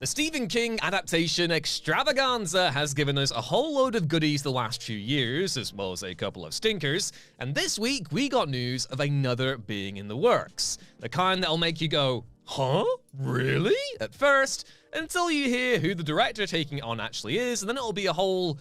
The Stephen King adaptation extravaganza has given us a whole load of goodies the last few years, as well as a couple of stinkers, and this week we got news of another being in the works. The kind that'll make you go, huh? Really? At first, until you hear who the director taking it on actually is, and then it'll be a whole,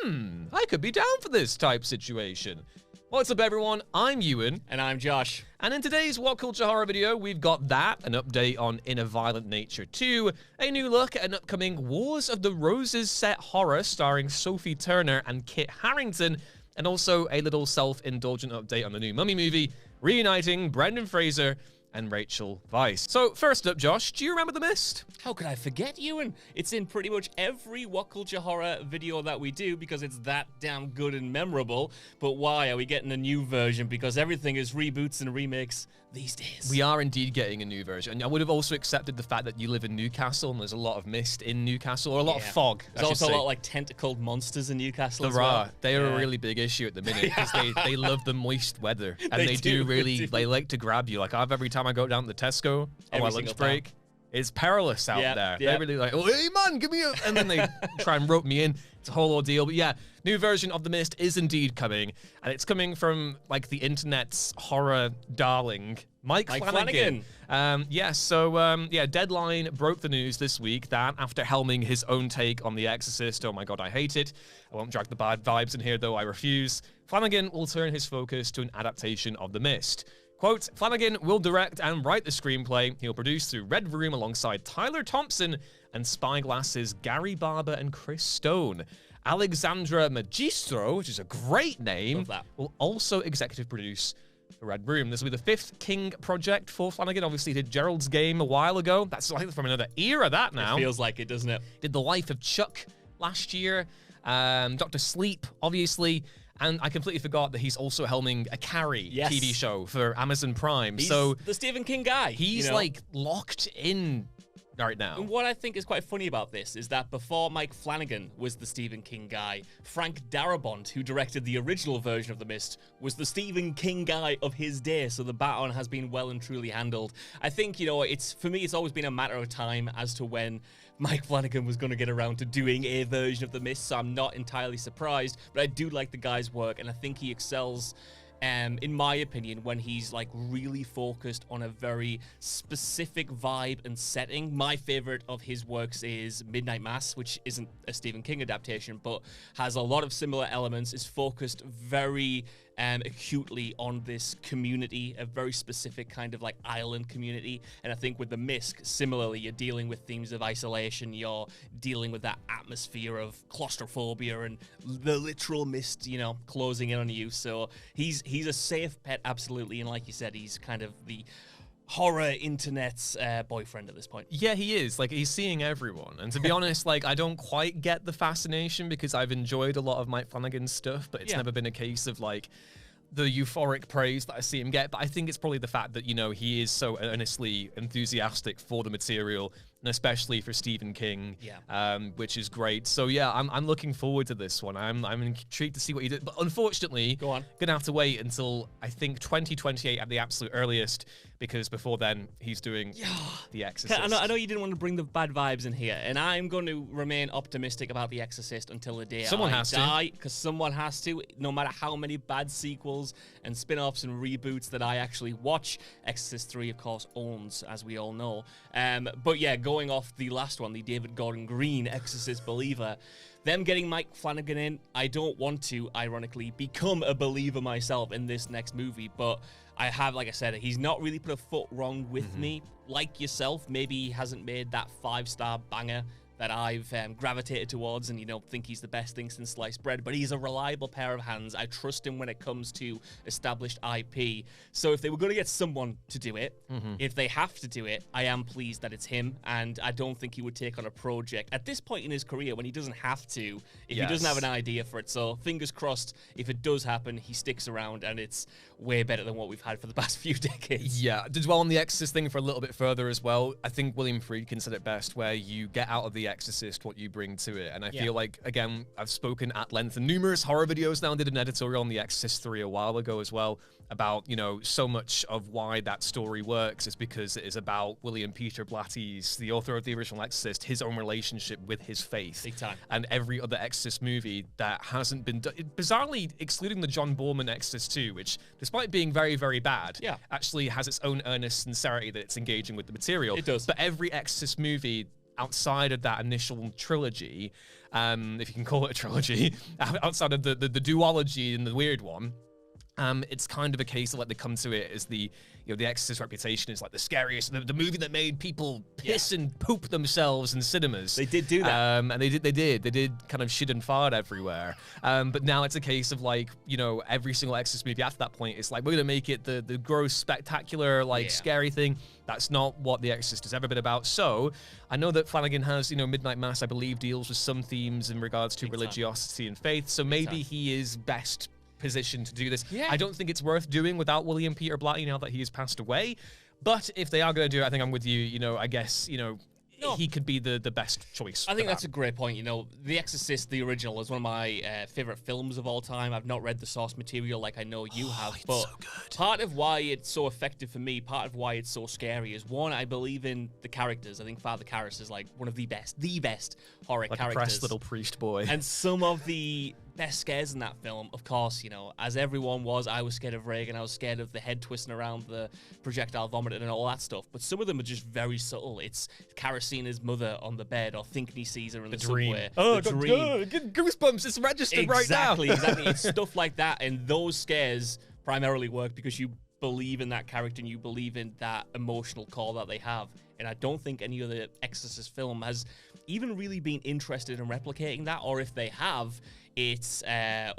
I could be down for this type situation. What's up everyone, I'm Ewan. And I'm Josh. And in today's What Culture Horror video, we've got that, an update on In a Violent Nature 2, a new look at an upcoming Wars of the Roses set horror starring Sophie Turner and Kit Harington, and also a little self-indulgent update on the new Mummy movie, reuniting Brendan Fraser and Rachel Weisz. So first up, Josh, do you remember The Mist? How could I forget, Ewan? It's in pretty much every What Culture Horror video that we do because it's that damn good and memorable. But why are we getting a new version? Because everything is reboots and remakes these days. We are indeed getting a new version. And I would have also accepted the fact that you live in Newcastle and there's a lot of mist in Newcastle, or a lot of fog. There's also a lot of like tentacled monsters in Newcastle as there well. are. They are a really big issue at the minute because they love the moist weather. And they like to grab you. Like every time I go down to the Tesco on my lunch break, it's perilous out there. They're really like, oh, hey man, give me a... And then they try and rope me in. It's a whole ordeal. But yeah, new version of The Mist is indeed coming. And it's coming from like the internet's horror darling, Mike Flanagan. Deadline broke the news this week that after helming his own take on The Exorcist, oh my god, I hate it. I won't drag the bad vibes in here though, I refuse. Flanagan will turn his focus to an adaptation of The Mist. Quote, Flanagan will direct and write the screenplay. He'll produce through Red Room alongside Tyler Thompson and Spyglass's Gary Barber and Chris Stone. Alexandra Magistro, which is a great name, will also executive produce the Red Room. This will be the fifth King project for Flanagan. Obviously, he did Gerald's Game a while ago. That's like from another era, that now. It feels like it, doesn't it? Did The Life of Chuck last year. Dr. Sleep, obviously. And I completely forgot that he's also helming a Carrie TV show for Amazon Prime. He's so the Stephen King guy. He's like locked in right now. And what I think is quite funny about this is that before Mike Flanagan was the Stephen King guy, Frank Darabont, who directed the original version of The Mist, was the Stephen King guy of his day. So the baton has been well and truly handled. I think, for me, it's always been a matter of time as to when Mike Flanagan was going to get around to doing a version of The Mist, so I'm not entirely surprised, but I do like the guy's work, and I think he excels, in my opinion, when he's like really focused on a very specific vibe and setting. My favorite of his works is Midnight Mass, which isn't a Stephen King adaptation, but has a lot of similar elements, is focused very acutely on this community, a very specific kind of like island community. And I think with The Mist, similarly, you're dealing with themes of isolation, you're dealing with that atmosphere of claustrophobia and the literal mist, closing in on you. So he's a safe pet, absolutely, and like you said, he's kind of the horror internet's boyfriend at this point. Yeah, he is. Like, he's seeing everyone. And to be honest, like, I don't quite get the fascination because I've enjoyed a lot of Mike Flanagan's stuff, but it's never been a case of, like, the euphoric praise that I see him get. But I think it's probably the fact that, he is so earnestly enthusiastic for the material, and especially for Stephen King, which is great. So yeah, I'm looking forward to this one. I'm intrigued to see what he did. But unfortunately, gonna have to wait until I think 2028 at the absolute earliest, because before then he's doing The Exorcist. I know you didn't want to bring the bad vibes in here, and I'm going to remain optimistic about The Exorcist until the day someone has die, because someone has to. No matter how many bad sequels and spin-offs and reboots that I actually watch, Exorcist 3 of course owns, as we all know. But yeah, going off the last one, the David Gordon Green Exorcist Believer, them getting Mike Flanagan in, I don't want to, ironically, become a believer myself in this next movie, but I have, like I said, he's not really put a foot wrong with me. Like yourself, maybe he hasn't made that 5-star banger that I've gravitated towards and, think he's the best thing since sliced bread, but he's a reliable pair of hands. I trust him when it comes to established IP. So if they were going to get someone to do it, if they have to do it, I am pleased that it's him, and I don't think he would take on a project at this point in his career when he doesn't have to, if he doesn't have an idea for it. So fingers crossed, if it does happen, he sticks around, and it's way better than what we've had for the past few decades. Yeah, to dwell on the Exorcist thing for a little bit further as well, I think William Friedkin said it best, where you get out of The The Exorcist what you bring to it. And I feel like, again, I've spoken at length in numerous horror videos now. I did an editorial on The Exorcist 3 a while ago as well about, you know, so much of why that story works is because it is about William Peter Blatty's, the author of the original Exorcist, his own relationship with his faith. Big time. And every other Exorcist movie that hasn't been done, bizarrely excluding the John Borman Exorcist 2, which, despite being very, very bad, actually has its own earnest sincerity that it's engaging with the material. It does. But every Exorcist movie outside of that initial trilogy, if you can call it a trilogy, outside of the duology and the weird one, it's kind of a case of like they come to it as the, you know, the Exorcist reputation is like the scariest, the movie that made people piss and poop themselves in cinemas. They did do that. And they did kind of shit and fart everywhere. But now it's a case of like, you know, every single Exorcist movie after that point, it's like, we're gonna make it the gross, spectacular, like scary thing. That's not what The Exorcist has ever been about. So I know that Flanagan has, you know, Midnight Mass, I believe, deals with some themes in regards to religiosity and faith. So maybe he is best position to do this. I don't think it's worth doing without William Peter Blatty now that he has passed away. But if they are going to do it, I think I'm with you. You know, I guess, you know, he could be the best choice. I think that's a great point. You know, The Exorcist, the original, is one of my favorite films of all time. I've not read the source material like I know you have, but so good. Part of why it's so effective for me, part of why it's so scary is, one, I believe in the characters. I think Father Karras is like one of the best horror like characters. A pressed little priest boy. And some of the best scares in that film, of course, you know, as everyone was, I was scared of Reagan, I was scared of the head twisting around the projectile vomiting and all that stuff, but some of them are just very subtle. It's Karras seeing his mother on the bed, or thinking he sees her in the subway. Oh, the dream. Get goosebumps, it's registered right now. Exactly. It's stuff like that, and those scares primarily work because you believe in that character and you believe in that emotional core that they have. And I don't think any other Exorcist film has even really been interested in replicating that, or if they have, it's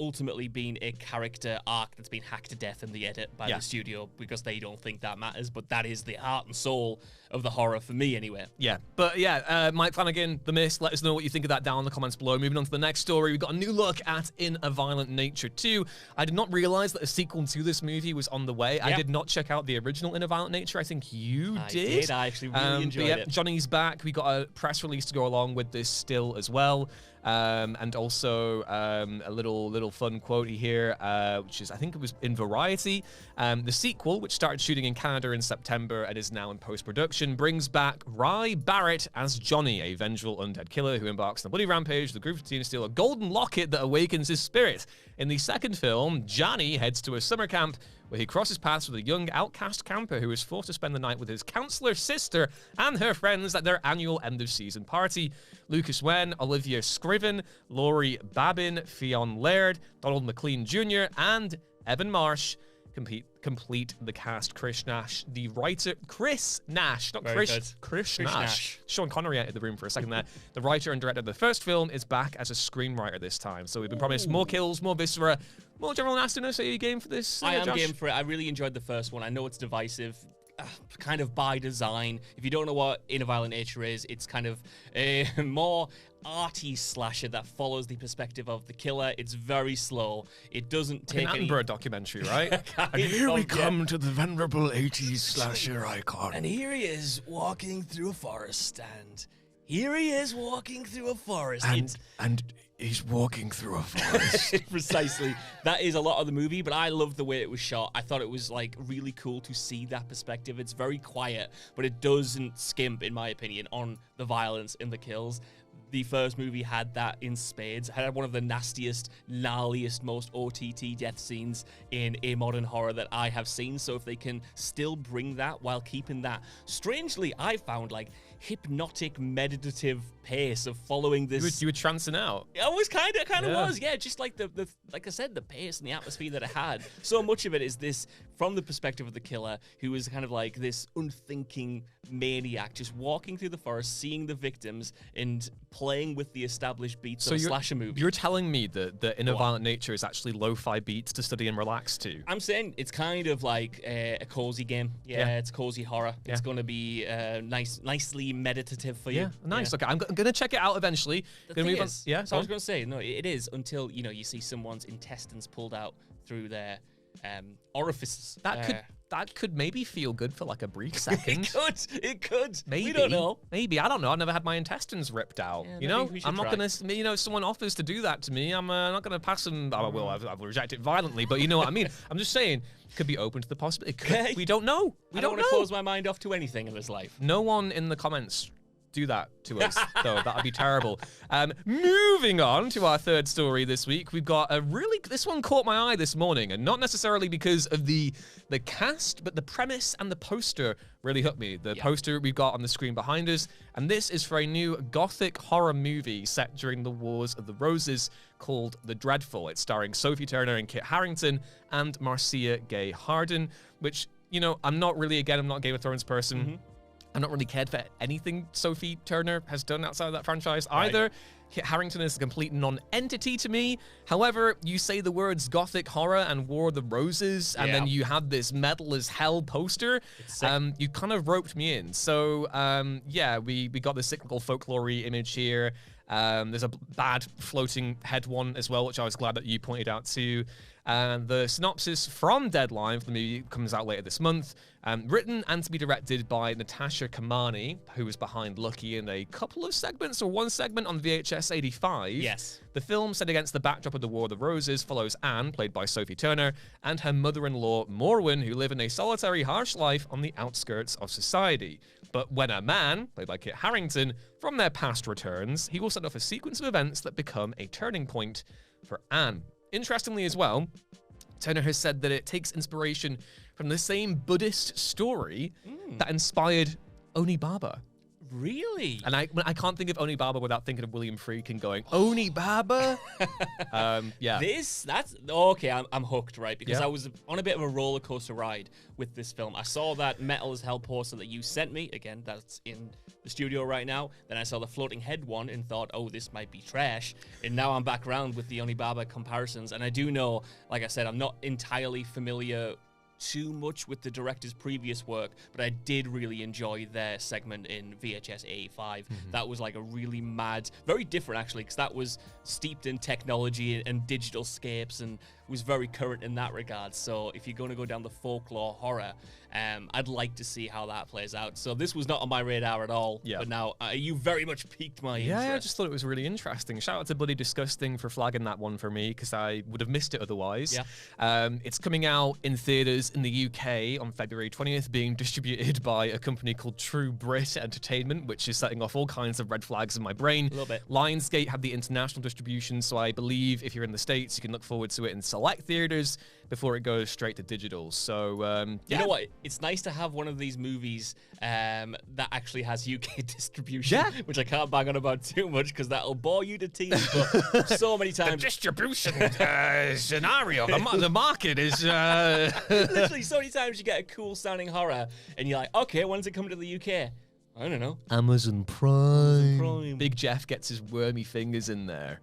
ultimately been a character arc that's been hacked to death in the edit by the studio because they don't think that matters, but that is the heart and soul of the horror for me anyway. Yeah, but yeah, Mike Flanagan, The Mist, let us know what you think of that down in the comments below. Moving on to the next story, we've got a new look at In a Violent Nature 2. I did not realize that a sequel to this movie was on the way. I did not check out the original In a Violent Nature. I think you did. I actually really enjoyed it. Johnny's back. We got a press release to go along with this still as well. And also a little fun quote here, which is, I think it was in Variety. The sequel, which started shooting in Canada in September and is now in post-production, brings back Ry Barrett as Johnny, a vengeful undead killer who embarks on a bloody rampage. The group of teens steal a golden locket that awakens his spirit. In the second film, Johnny heads to a summer camp where he crosses paths with a young outcast camper who is forced to spend the night with his counselor sister and her friends at their annual end-of-season party. Lucas Wen, Olivia Scriven, Laurie Babin, Fionn Laird, Donald McLean Jr., and Evan Marsh complete the cast. Chris Nash, the writer, Chris Nash, not Very Chris, good. Chris Nash. Sean Connery entered the room for a second there. The writer and director of the first film is back as a screenwriter this time. So we've been promised more kills, more viscera, more general nastiness. Are you game for this? I am Josh? game for it. I really enjoyed the first one. I know it's divisive, kind of by design. If you don't know what In a Violent Nature is, it's kind of a more arty slasher that follows the perspective of the killer. It's very slow. It doesn't take an any... Attenborough documentary, right? And here we come to the venerable 80s slasher icon. And here he is walking through a forest, and here he is walking through a forest. And he's walking through a forest. Precisely. That is a lot of the movie, but I loved the way it was shot. I thought it was like really cool to see that perspective. It's very quiet, but it doesn't skimp, in my opinion, on the violence in the kills. The first movie had that in spades. Had one of the nastiest, gnarliest, most OTT death scenes in a modern horror that I have seen. So if they can still bring that while keeping that, strangely, I found like hypnotic, meditative pace of following this. You were trancing out. I was kind of was, yeah. Just like the like I said, the pace and the atmosphere that it had. So much of it is this from the perspective of the killer, who is kind of like this unthinking maniac, just walking through the forest, seeing the victims, and playing with the established beats of a slasher movie. You're telling me that In a Violent Nature is actually lo-fi beats to study and relax to? I'm saying it's kind of like a cozy game. Yeah, it's cozy horror. Yeah. It's going to be nicely meditative for you. Yeah, nice. Okay, I'm going to check it out eventually. The thing is, yeah, so I was going to say, no, it is until, you see someone's intestines pulled out through their orifices. That could that could maybe feel good for like a brief second. It could. Maybe. We don't know. Maybe. I don't know. I've never had my intestines ripped out. Yeah, you maybe know, we should I'm not try. going to, if someone offers to do that to me, I'm not going to pass them. I will. I'll reject it violently, but you know what I mean? I'm just saying, could be open to the possibility. Okay. We don't know. We I don't want know. to close my mind off to anything in this life. No one in the comments do that to us, though. That would be terrible. Moving on to our third story this week, we've got this one caught my eye this morning, and not necessarily because of the cast, but the premise and the poster really hooked me. The poster we've got on the screen behind us, and this is for a new Gothic horror movie set during the Wars of the Roses called The Dreadful. It's starring Sophie Turner and Kit Harington and Marcia Gay Harden, which, you know, I'm not a Game of Thrones person. I've not really cared for anything Sophie Turner has done outside of that franchise either. Kit Harington is a complete non-entity to me. However, you say the words Gothic horror and War of the Roses, and then you have this metal as hell poster. You kind of roped me in. So, we got the cyclical folklore-y image here. There's a bad floating head one as well, which I was glad that you pointed out too. The synopsis from Deadline for the movie comes out later this month. Written and to be directed by Natasha Kamani, who was behind Lucky in a couple of segments or one segment on VHS 85. Yes. The film, set against the backdrop of the War of the Roses, follows Anne, played by Sophie Turner, and her mother-in-law, Morwen, who live in a solitary, harsh life on the outskirts of society. But when a man, played by Kit Harington, from their past returns, he will set off a sequence of events that become a turning point for Anne. Interestingly as well, Turner has said that it takes inspiration from the same Buddhist story that inspired Onibaba. Really? And I can't think of Onibaba without thinking of William Friedkin going, Onibaba? That's okay. I'm hooked, right? Because I was on a bit of a roller coaster ride with this film. I saw that Metal as Hell poster that you sent me. Again, that's in the studio right now. Then I saw the floating head one and thought, oh, this might be trash. And now I'm back around with the Onibaba comparisons. And I do know, like I said, I'm not entirely familiar too much with the director's previous work, but I did really enjoy their segment in VHS 85. That was like a really mad, very different actually, because that was steeped in technology and digital scapes and was very current in that regard. So if you're going to go down the folklore horror, I'd like to see how that plays out. So this was not on my radar at all, but now you very much piqued my interest. Yeah, I just thought it was really interesting. Shout out to Bloody Disgusting for flagging that one for me, because I would have missed it otherwise. It's coming out in theatres in the UK on February 20th, being distributed by a company called True Brit Entertainment, which is setting off all kinds of red flags in my brain. A little bit. Lionsgate have the international distribution, so I believe if you're in the States, you can look forward to it in select theatres before it goes straight to digital. So, you know what? It's nice to have one of these movies that actually has UK distribution, which I can't bang on about too much because that'll bore you to tears. But so many times, the distribution scenario, the market is literally so many times you get a cool sounding horror and you're like, okay, when's it coming to the UK? I don't know. Amazon Prime. Big Jeff gets his wormy fingers in there.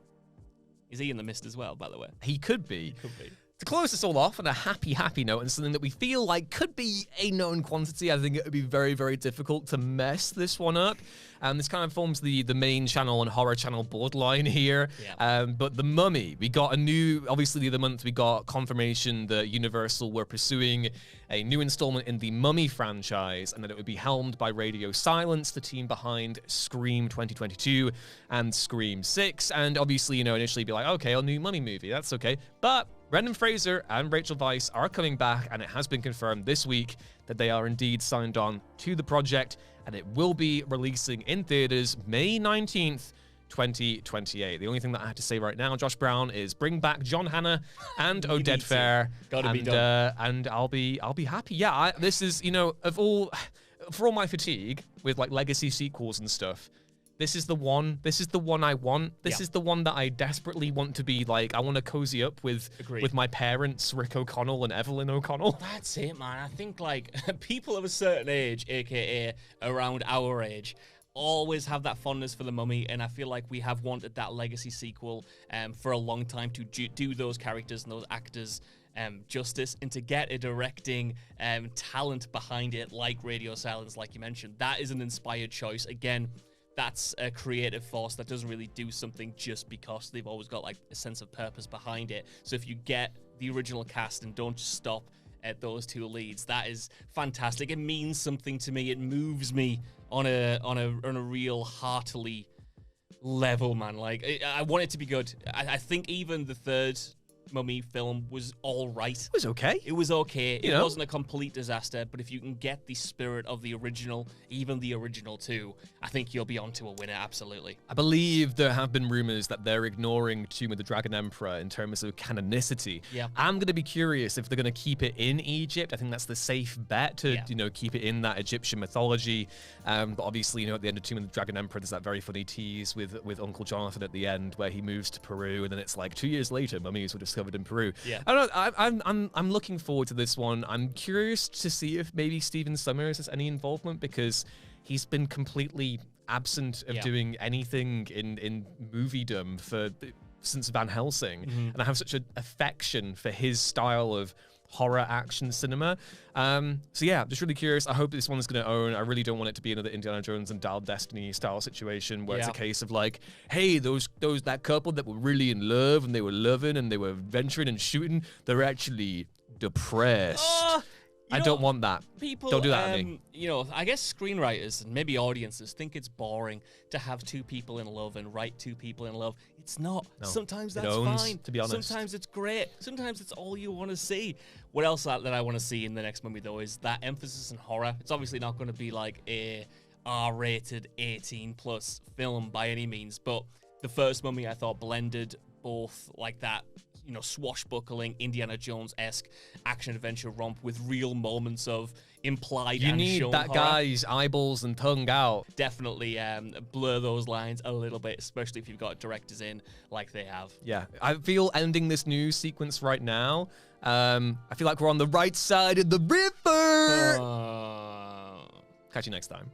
Is he in the mist as well, by the way? He could be. He could be. To close this all off on a happy note and something that we feel like could be a known quantity, I think it would be very, very difficult to mess this one up. This kind of forms the main channel and horror channel borderline here. But The Mummy, we got obviously the other month, we got confirmation that Universal were pursuing a new installment in the Mummy franchise and that it would be helmed by Radio Silence, the team behind Scream 2022 and Scream 6. And obviously, initially be like, okay, a new Mummy movie, that's okay. But Brendan Fraser and Rachel Weisz are coming back, and it has been confirmed this week that they are indeed signed on to the project, and it will be releasing in theaters May 19th, 2028. The only thing that I have to say right now, Josh Brown, is bring back John Hannah and Oded Fair, and I'll be happy. Yeah, this is for all my fatigue with like legacy sequels and stuff. This is the one. This is the one I want. This is the one that I desperately want to be like. I want to cozy up with my parents, Rick O'Connell and Evelyn O'Connell. That's it, man. I think like people of a certain age, aka around our age, always have that fondness for The Mummy, and I feel like we have wanted that legacy sequel for a long time to do those characters and those actors justice, and to get a directing talent behind it like Radio Silence, like you mentioned. That is an inspired choice. Again, that's a creative force that doesn't really do something just because. They've always got like a sense of purpose behind it. So if you get the original cast and don't just stop at those two leads. That is fantastic. It means something to me. It moves me on a real heartily level, man. Like, I want it to be good. I think even the third Mummy film was all right. It was okay. It was okay. It wasn't a complete disaster, but if you can get the spirit of the original, even the original two, I think you'll be onto a winner, absolutely. I believe there have been rumors that they're ignoring Tomb of the Dragon Emperor in terms of canonicity. Yeah. I'm going to be curious if they're going to keep it in Egypt. I think that's the safe bet to, keep it in that Egyptian mythology. But obviously, at the end of Tomb of the Dragon Emperor, there's that very funny tease with Uncle Jonathan at the end where he moves to Peru, and then it's like 2 years later, mummies were discovered in Peru. Yeah. I don't know. I'm looking forward to this one. I'm curious to see if maybe Stephen Sommers has any involvement, because he's been completely absent of doing anything in moviedom since Van Helsing, and I have such an affection for his style of horror action cinema. So yeah, just really curious. I hope this one's going to own. I really don't want it to be another Indiana Jones and Dial of Destiny style situation where it's a case of like, hey, that couple that were really in love and they were loving and they were venturing and shooting, they're actually depressed. I don't want that. People don't do that to me. I guess screenwriters and maybe audiences think it's boring to have two people in love and write two people in love. It's not. No, sometimes that's fine. To be honest. Sometimes it's great. Sometimes it's all you want to see. What else that I want to see in the next movie, though, is that emphasis on horror. It's obviously not going to be like a R-rated 18+ film by any means, but the first Mummy I thought blended both like that, swashbuckling Indiana Jones-esque action-adventure romp with real moments of implied and shown You need that horror. guy's eyeballs and tongue out. Definitely blur those lines a little bit, especially if you've got directors in like they have. Yeah, I feel ending this news sequence right now, I feel like we're on the right side of the river. Catch you next time.